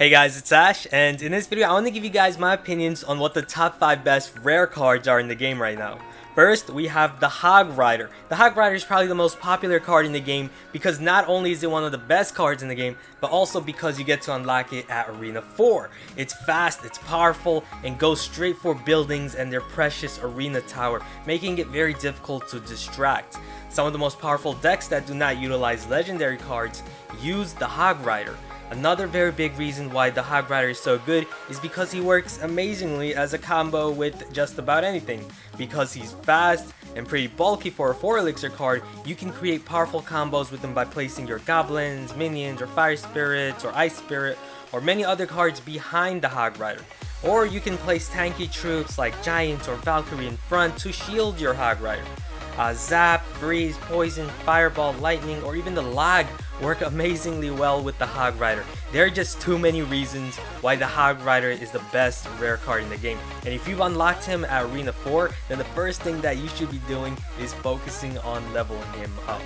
Hey guys, it's Ash, and in this video I want to give you guys my opinions on what the top 5 best rare cards are in the game right now. First, we have the Hog Rider. The Hog Rider is probably the most popular card in the game because not only is it one of the best cards in the game, but also because you get to unlock it at Arena 4. It's fast, it's powerful, and goes straight for buildings and their precious arena tower, making it very difficult to distract. Some of the most powerful decks that do not utilize legendary cards use the Hog Rider. Another very big reason why the Hog Rider is so good is because he works amazingly as a combo with just about anything. Because he's fast and pretty bulky for a 4 elixir card, you can create powerful combos with him by placing your goblins, minions, or fire spirits, or ice spirit, or many other cards behind the Hog Rider. Or you can place tanky troops like giants or Valkyrie in front to shield your Hog Rider. Zap, freeze, poison, fireball, lightning, or even the lag work amazingly well with the Hog Rider. There are just too many reasons why the Hog Rider is the best rare card in the game. And if you've unlocked him at Arena 4, then the first thing that you should be doing is focusing on leveling him up.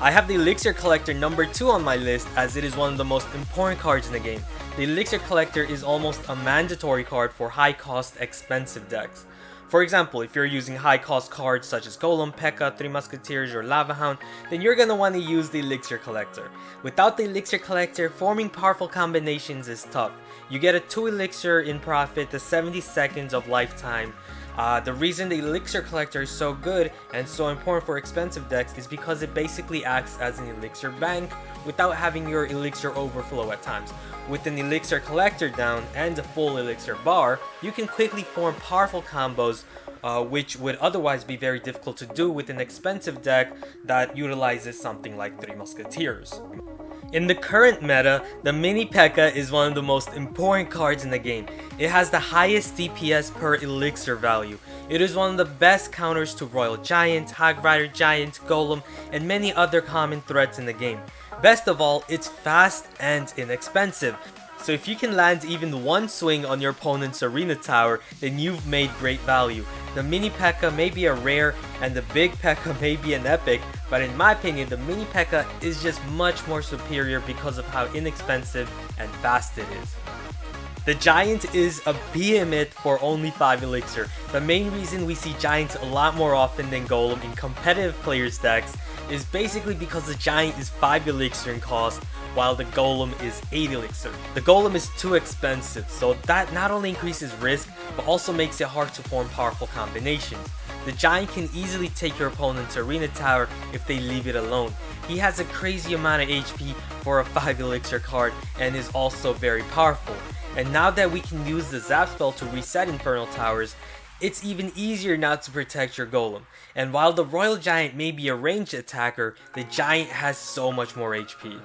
I have the Elixir Collector number 2 on my list as it is one of the most important cards in the game. The Elixir Collector is almost a mandatory card for high cost expensive decks. For example, if you're using high cost cards such as Golem, P.E.K.K.A, 3 Musketeers, or Lava Hound, then you're gonna want to use the Elixir Collector. Without the Elixir Collector, forming powerful combinations is tough. You get a 2 Elixir in profit, the 70 seconds of lifetime. The reason the Elixir Collector is so good and so important for expensive decks is because it basically acts as an Elixir bank without having your Elixir overflow at times. With an Elixir Collector down and a full Elixir bar, you can quickly form powerful combos which would otherwise be very difficult to do with an expensive deck that utilizes something like 3 Musketeers. In the current meta, the mini P.E.K.K.A is one of the most important cards in the game. It has the highest DPS per elixir value. It is one of the best counters to Royal Giant, Hog Rider Giant, Golem, and many other common threats in the game. Best of all, it's fast and inexpensive. So if you can land even one swing on your opponent's arena tower, then you've made great value. The mini P.E.K.K.A may be a rare and the big P.E.K.K.A may be an epic, but in my opinion the mini P.E.K.K.A is just much more superior because of how inexpensive and fast it is. The Giant is a behemoth for only 5 elixir. The main reason we see Giants a lot more often than Golem in competitive players' decks is basically because the Giant is 5 elixir in cost, while the Golem is 8 elixir. The Golem is too expensive, so that not only increases risk, but also makes it hard to form powerful combinations. The Giant can easily take your opponent's arena tower if they leave it alone. He has a crazy amount of HP for a 5 elixir card and is also very powerful. And now that we can use the Zap spell to reset Infernal Towers, it's even easier not to protect your Golem. And while the Royal Giant may be a ranged attacker, the Giant has so much more HP.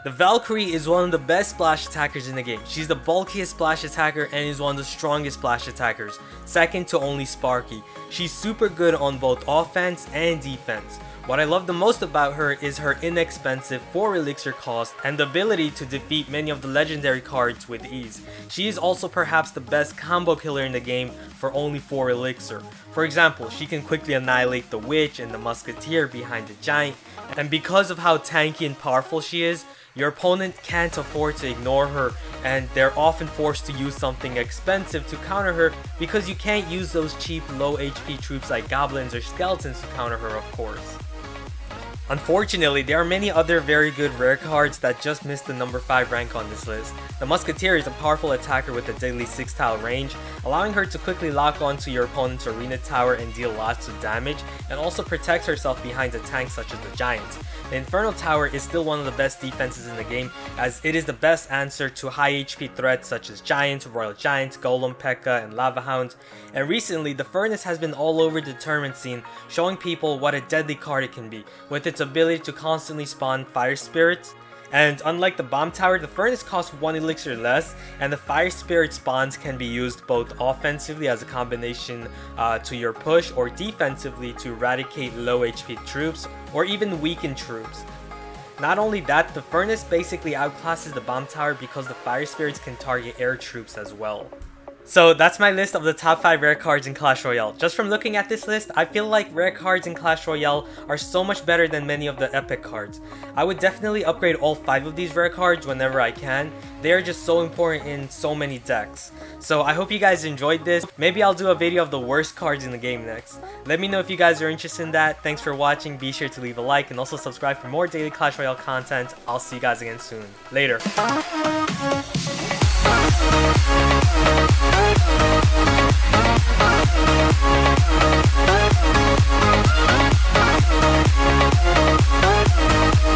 The Valkyrie is one of the best splash attackers in the game. She's the bulkiest splash attacker and is one of the strongest splash attackers, second to only Sparky. She's super good on both offense and defense. What I love the most about her is her inexpensive 4 elixir cost and the ability to defeat many of the legendary cards with ease. She is also perhaps the best combo killer in the game for only 4 elixir. For example, she can quickly annihilate the Witch and the Musketeer behind the Giant, and because of how tanky and powerful she is, your opponent can't afford to ignore her, and they're often forced to use something expensive to counter her because you can't use those cheap low HP troops like goblins or skeletons to counter her, of course. Unfortunately, there are many other very good rare cards that just missed the number 5 rank on this list. The Musketeer is a powerful attacker with a deadly 6-tile range, allowing her to quickly lock onto your opponent's arena tower and deal lots of damage, and also protects herself behind a tank such as the Giant. The Infernal Tower is still one of the best defenses in the game, as it is the best answer to high HP threats such as Giants, Royal Giants, Golem, P.E.K.K.A, and Lava Hound. And recently, the Furnace has been all over the tournament scene, showing people what a deadly card it can be, with its ability to constantly spawn fire spirits. And unlike the Bomb Tower, the Furnace costs 1 elixir less, and the Fire Spirit spawns can be used both offensively as a combination to your push, or defensively to eradicate low HP troops, or even weakened troops. Not only that, the Furnace basically outclasses the Bomb Tower because the Fire Spirits can target air troops as well. So that's my list of the top 5 rare cards in Clash Royale. Just from looking at this list, I feel like rare cards in Clash Royale are so much better than many of the epic cards. I would definitely upgrade all 5 of these rare cards whenever I can. They are just so important in so many decks. So I hope you guys enjoyed this. Maybe I'll do a video of the worst cards in the game next. Let me know if you guys are interested in that. Thanks for watching. Be sure to leave a like and also subscribe for more daily Clash Royale content. I'll see you guys again soon. Later.